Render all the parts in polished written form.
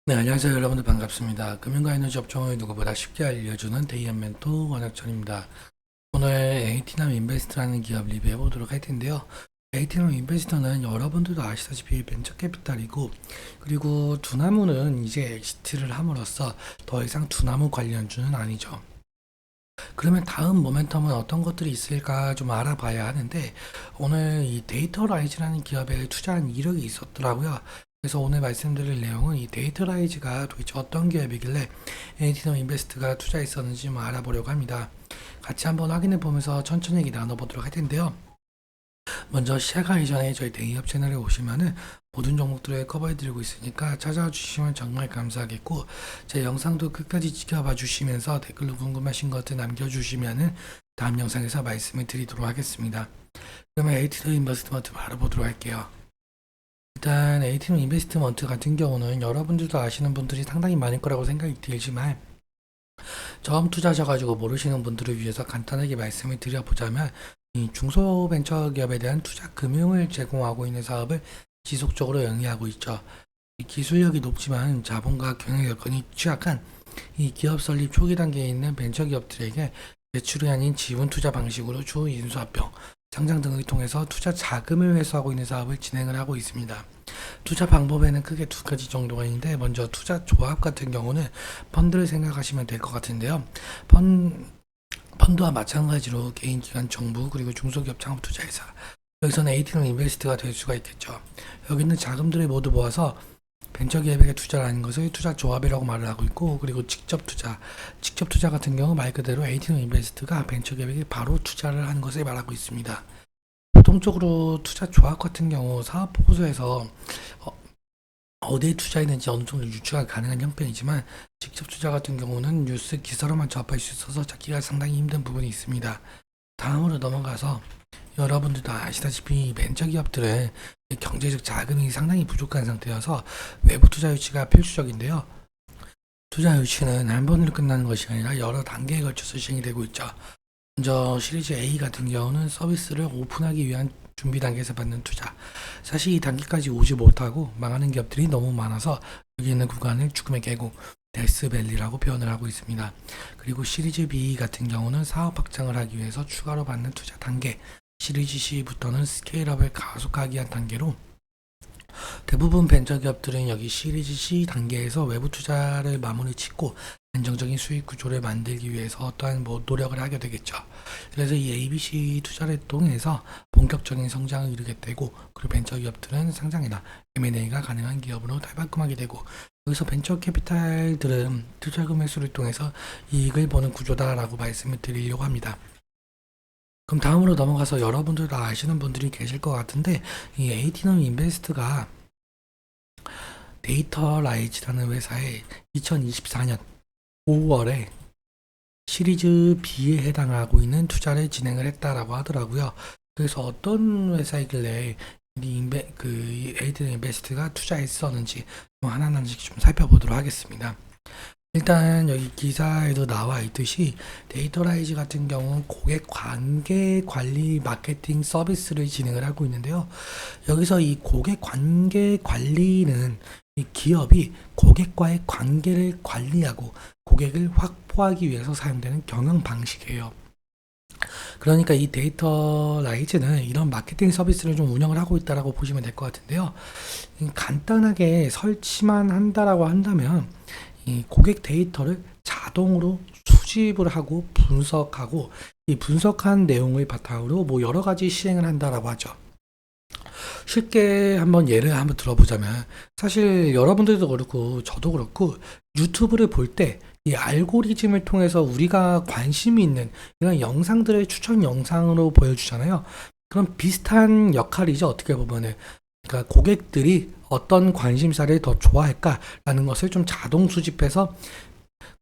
네, 안녕하세요. 여러분들 반갑습니다. 금융과 에너지 업종을 누구보다 쉽게 알려주는 데이앤 멘토 원학천입니다. 오늘 에이티넘 인베스트라는 기업 리뷰해 보도록 할 텐데요. 에이티넘 인베스터는 여러분들도 아시다시피 벤처 캐피탈이고, 그리고 두나무는 이제 엑시트를 함으로써 더 이상 두나무 관련주는 아니죠. 그러면 다음 모멘텀은 어떤 것들이 있을까 좀 알아봐야 하는데, 오늘 이 데이터라이즈라는 기업에 투자한 이력이 있었더라고요. 그래서 오늘 말씀드릴 내용은 이 데이터라이즈가 도대체 어떤 기업이길래 에이티넘 인베스트가 투자했었는지 좀 알아보려고 합니다. 같이 한번 확인해 보면서 천천히 얘기 나눠보도록 할 텐데요. 먼저 시작하기 전에 저희 대기업 채널에 오시면은 모든 종목들을 커버해드리고 있으니까 찾아와 주시면 정말 감사하겠고, 제 영상도 끝까지 지켜봐 주시면서 댓글로 궁금하신 것들 남겨주시면은 다음 영상에서 말씀을 드리도록 하겠습니다. 그러면 에이티넘 인베스트먼트 바로 보도록 할게요. 일단 에이티넘 인베스트먼트 같은 경우는 여러분들도 아시는 분들이 상당히 많을 거라고 생각이 들지만, 처음 투자하셔가지고 모르시는 분들을 위해서 간단하게 말씀을 드려보자면, 이 중소벤처기업에 대한 투자 금융을 제공하고 있는 사업을 지속적으로 영위하고 있죠. 이 기술력이 높지만 자본과 경영 여건이 취약한 이 기업 설립 초기 단계에 있는 벤처기업들에게 대출이 아닌 지분 투자 방식으로 주 인수합병, 상장 등을 통해서 투자 자금을 회수하고 있는 사업을 진행을 하고 있습니다. 투자 방법에는 크게 두 가지 정도가 있는데, 먼저 투자 조합 같은 경우는 펀드를 생각하시면 될 것 같은데요. 펀드와 마찬가지로 개인, 기관, 정부, 그리고 중소기업 창업투자회사, 여기서는 에이티넘 인베스트가 될 수가 있겠죠. 여기 있는 자금들을 모두 모아서 벤처기업에게 투자를 하는 것을 투자 조합이라고 말을 하고 있고, 그리고 직접 투자 같은 경우 말 그대로 에이티넘 인베스트가 벤처기업에게 바로 투자를 하는 것을 말하고 있습니다. 보통적으로 투자 조합 같은 경우 사업 보고서에서 어디에 투자했는지 어느 정도 유추가 가능한 형편이지만, 직접 투자 같은 경우는 뉴스 기사로만 접할 수 있어서 찾기가 상당히 힘든 부분이 있습니다. 다음으로 넘어가서, 여러분들도 아시다시피 벤처기업들은 경제적 자금이 상당히 부족한 상태여서 외부 투자 유치가 필수적인데요. 투자 유치는 한 번으로 끝나는 것이 아니라 여러 단계에 걸쳐서 시행이 되고 있죠. 먼저 시리즈 A 같은 경우는 서비스를 오픈하기 위한 준비 단계에서 받는 투자. 사실 이 단계까지 오지 못하고 망하는 기업들이 너무 많아서 여기 있는 구간을 죽음의 계곡, 데스밸리라고 표현을 하고 있습니다. 그리고 시리즈 B 같은 경우는 사업 확장을 하기 위해서 추가로 받는 투자 단계. 시리즈 C부터는 스케일업을 가속하기 위한 단계로, 대부분 벤처기업들은 여기 시리즈 C 단계에서 외부 투자를 마무리 짓고 안정적인 수익 구조를 만들기 위해서 어떠한 노력을 하게 되겠죠. 그래서 이 ABC 투자를 통해서 본격적인 성장을 이루게 되고, 그리고 벤처기업들은 상장이나 M&A가 가능한 기업으로 탈바꿈하게 되고, 여기서 벤처 캐피탈들은 투자금 회수를 통해서 이익을 보는 구조다라고 말씀을 드리려고 합니다. 그럼 다음으로 넘어가서 여러분들도 아시는 분들이 계실 것 같은데, 이 에이티넘 인베스트가 데이터라이즈라는 회사에 2024년 5월에 시리즈 B에 해당하고 있는 투자를 진행을 했다라고 하더라고요. 그래서 어떤 회사이길래 이 에이티넘 인베스트가 투자했었는지 하나하나씩 좀 살펴보도록 하겠습니다. 일단 여기 기사에도 나와 있듯이 데이터라이즈 같은 경우는 고객 관계 관리 마케팅 서비스를 진행을 하고 있는데요. 여기서 이 고객 관계 관리는 이 기업이 고객과의 관계를 관리하고 고객을 확보하기 위해서 사용되는 경영 방식이에요. 그러니까 이 데이터라이즈는 이런 마케팅 서비스를 좀 운영을 하고 있다라고 보시면 될 것 같은데요. 간단하게 설치만 한다라고 한다면, 이 고객 데이터를 자동으로 수집을 하고 분석하고, 이 분석한 내용을 바탕으로 여러 가지 시행을 한다라고 하죠. 쉽게 한번 예를 한번 들어보자면, 사실 여러분들도 그렇고 저도 그렇고 유튜브를 볼 때 이 알고리즘을 통해서 우리가 관심이 있는 이런 영상들을 추천 영상으로 보여주잖아요. 그럼 비슷한 역할이죠, 어떻게 보면은. 그러니까 고객들이 어떤 관심사를 더 좋아할까라는 것을 좀 자동 수집해서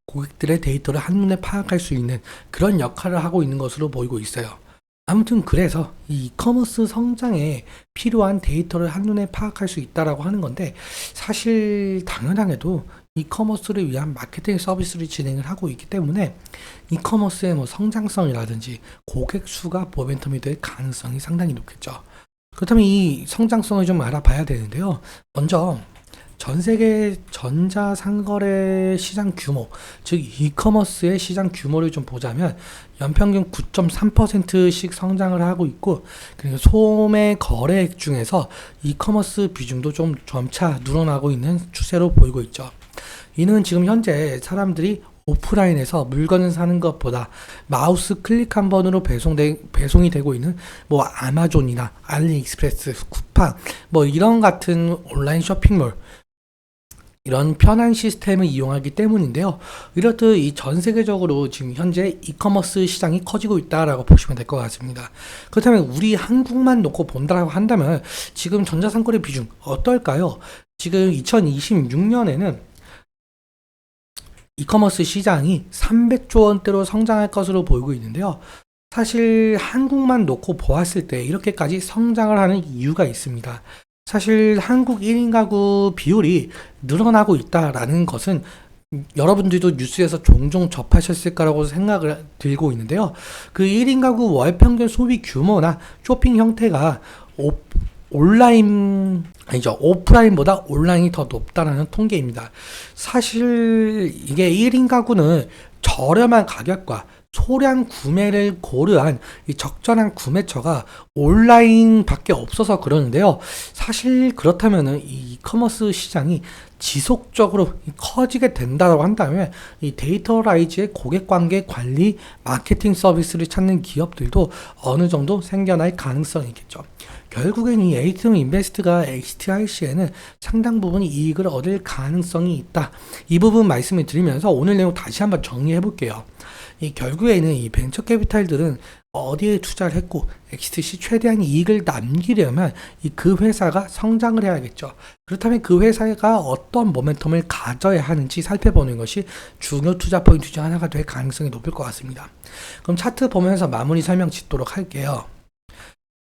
고객들의 데이터를 한눈에 파악할 수 있는 그런 역할을 하고 있는 것으로 보이고 있어요. 아무튼 그래서 이 이커머스 성장에 필요한 데이터를 한눈에 파악할 수 있다라고 하는 건데, 사실 당연하게도 이커머스를 위한 마케팅 서비스를 진행을 하고 있기 때문에 이커머스의 성장성이라든지 고객 수가 모멘텀이 될 가능성이 상당히 높겠죠. 그렇다면 이 성장성을 좀 알아봐야 되는데요. 먼저 전 세계 전자상거래 시장 규모, 즉 이커머스의 시장 규모를 좀 보자면 연평균 9.3%씩 성장을 하고 있고, 그리고 소매 거래액 중에서 이커머스 비중도 좀 점차 늘어나고 있는 추세로 보이고 있죠. 이는 지금 현재 사람들이 오프라인에서 물건을 사는 것보다 마우스 클릭 한 번으로 배송이 되고 있는 뭐 아마존이나 알리익스프레스, 쿠팡 뭐 이런 같은 온라인 쇼핑몰, 이런 편한 시스템을 이용하기 때문인데요. 이렇듯 이 전 세계적으로 지금 현재 이커머스 시장이 커지고 있다라고 보시면 될 것 같습니다. 그렇다면 우리 한국만 놓고 본다라고 한다면 지금 전자상거래 비중 어떨까요? 지금 2026년에는 이커머스 시장이 300조 원대로 성장할 것으로 보이고 있는데요. 사실 한국만 놓고 보았을 때 이렇게까지 성장을 하는 이유가 있습니다. 사실 한국 1인 가구 비율이 늘어나고 있다라는 것은 여러분들도 뉴스에서 종종 접하셨을 거라고 생각을 들고 있는데요. 그 1인 가구 월 평균 소비 규모나 쇼핑 형태가 온라인, 아니죠, 오프라인보다 온라인이 더 높다라는 통계입니다. 사실 이게 1인 가구는 저렴한 가격과 소량 구매를 고려한 이 적절한 구매처가 온라인밖에 없어서 그러는데요. 사실 그렇다면은 이 이커머스 시장이 지속적으로 커지게 된다고 한다면 이 데이터라이즈의 고객관계 관리 마케팅 서비스를 찾는 기업들도 어느 정도 생겨날 가능성이 있겠죠. 결국엔 이 에이티넘 인베스트가 XT할 시에는 상당 부분 이익을 얻을 가능성이 있다. 이 부분 말씀을 드리면서 오늘 내용 다시 한번 정리해 볼게요. 이 결국에는 이 벤처 캐피탈들은 어디에 투자를 했고 엑시트 최대한 이익을 남기려면 그 회사가 성장을 해야겠죠. 그렇다면 그 회사가 어떤 모멘텀을 가져야 하는지 살펴보는 것이 중요 투자 포인트 중 하나가 될 가능성이 높을 것 같습니다. 그럼 차트 보면서 마무리 설명 짓도록 할게요.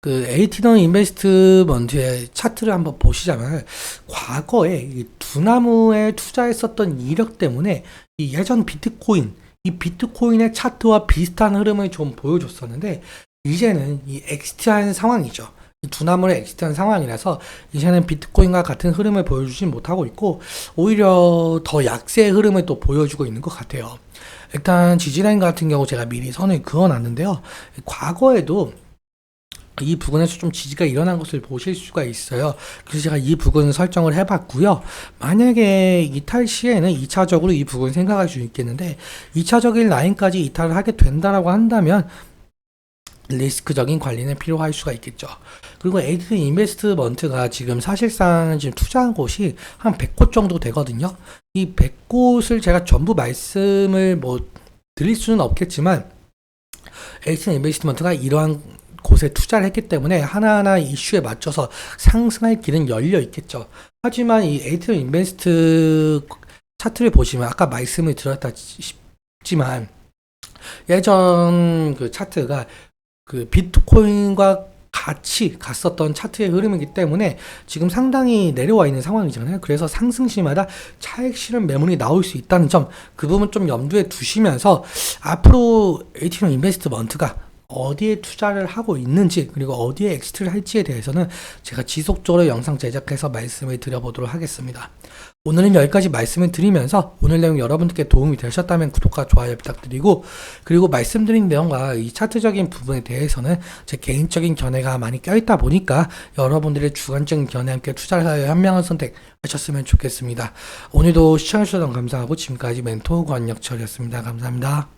그 에이티넘 인베스트먼트의 차트를 한번 보시자면 과거에 이 두나무에 투자했었던 이력 때문에 이 예전 비트코인, 이 비트코인의 차트와 비슷한 흐름을 좀 보여줬었는데 이제는 이 엑시트한 상황이죠. 이 두나무를 엑시트한 상황이라서 이제는 비트코인과 같은 흐름을 보여주지 못하고 있고 오히려 더 약세의 흐름을 또 보여주고 있는 것 같아요. 일단 지지라인 같은 경우 제가 미리 선을 그어놨는데요. 과거에도 이 부분에서 좀 지지가 일어난 것을 보실 수가 있어요. 그래서 제가 이 부분 설정을 해봤고요. 만약에 이탈 시에는 2차적으로 이 부분 생각할 수 있겠는데 2차적인 라인까지 이탈을 하게 된다라고 한다면 리스크적인 관리는 필요할 수가 있겠죠. 그리고 에이티넘 인베스트먼트가 지금 사실상 지금 투자한 곳이 한 100곳 정도 되거든요. 이 100곳을 제가 전부 말씀을 뭐 드릴 수는 없겠지만 에이티넘 인베스트먼트가 이러한 곳에 투자를 했기 때문에 하나하나 이슈에 맞춰서 상승할 길은 열려 있겠죠. 하지만 이 에이티넘 인베스트 차트를 보시면 아까 말씀을 드렸다시피지만 예전 그 차트가 그 비트코인과 같이 갔었던 차트의 흐름이기 때문에 지금 상당히 내려와 있는 상황이잖아요. 그래서 상승시마다 차익 실현 매물이 나올 수 있다는 점, 그 부분 좀 염두에 두시면서 앞으로 에이티넘 인베스트먼트가 어디에 투자를 하고 있는지 그리고 어디에 엑시트를 할지에 대해서는 제가 지속적으로 영상 제작해서 말씀을 드려보도록 하겠습니다. 오늘은 여기까지 말씀을 드리면서 오늘 내용 여러분들께 도움이 되셨다면 구독과 좋아요 부탁드리고, 그리고 말씀드린 내용과 이 차트적인 부분에 대해서는 제 개인적인 견해가 많이 껴있다 보니까 여러분들의 주관적인 견해와 함께 투자를 현명한 선택하셨으면 좋겠습니다. 오늘도 시청해주셔서 감사하고 지금까지 멘토 권혁철이었습니다. 감사합니다.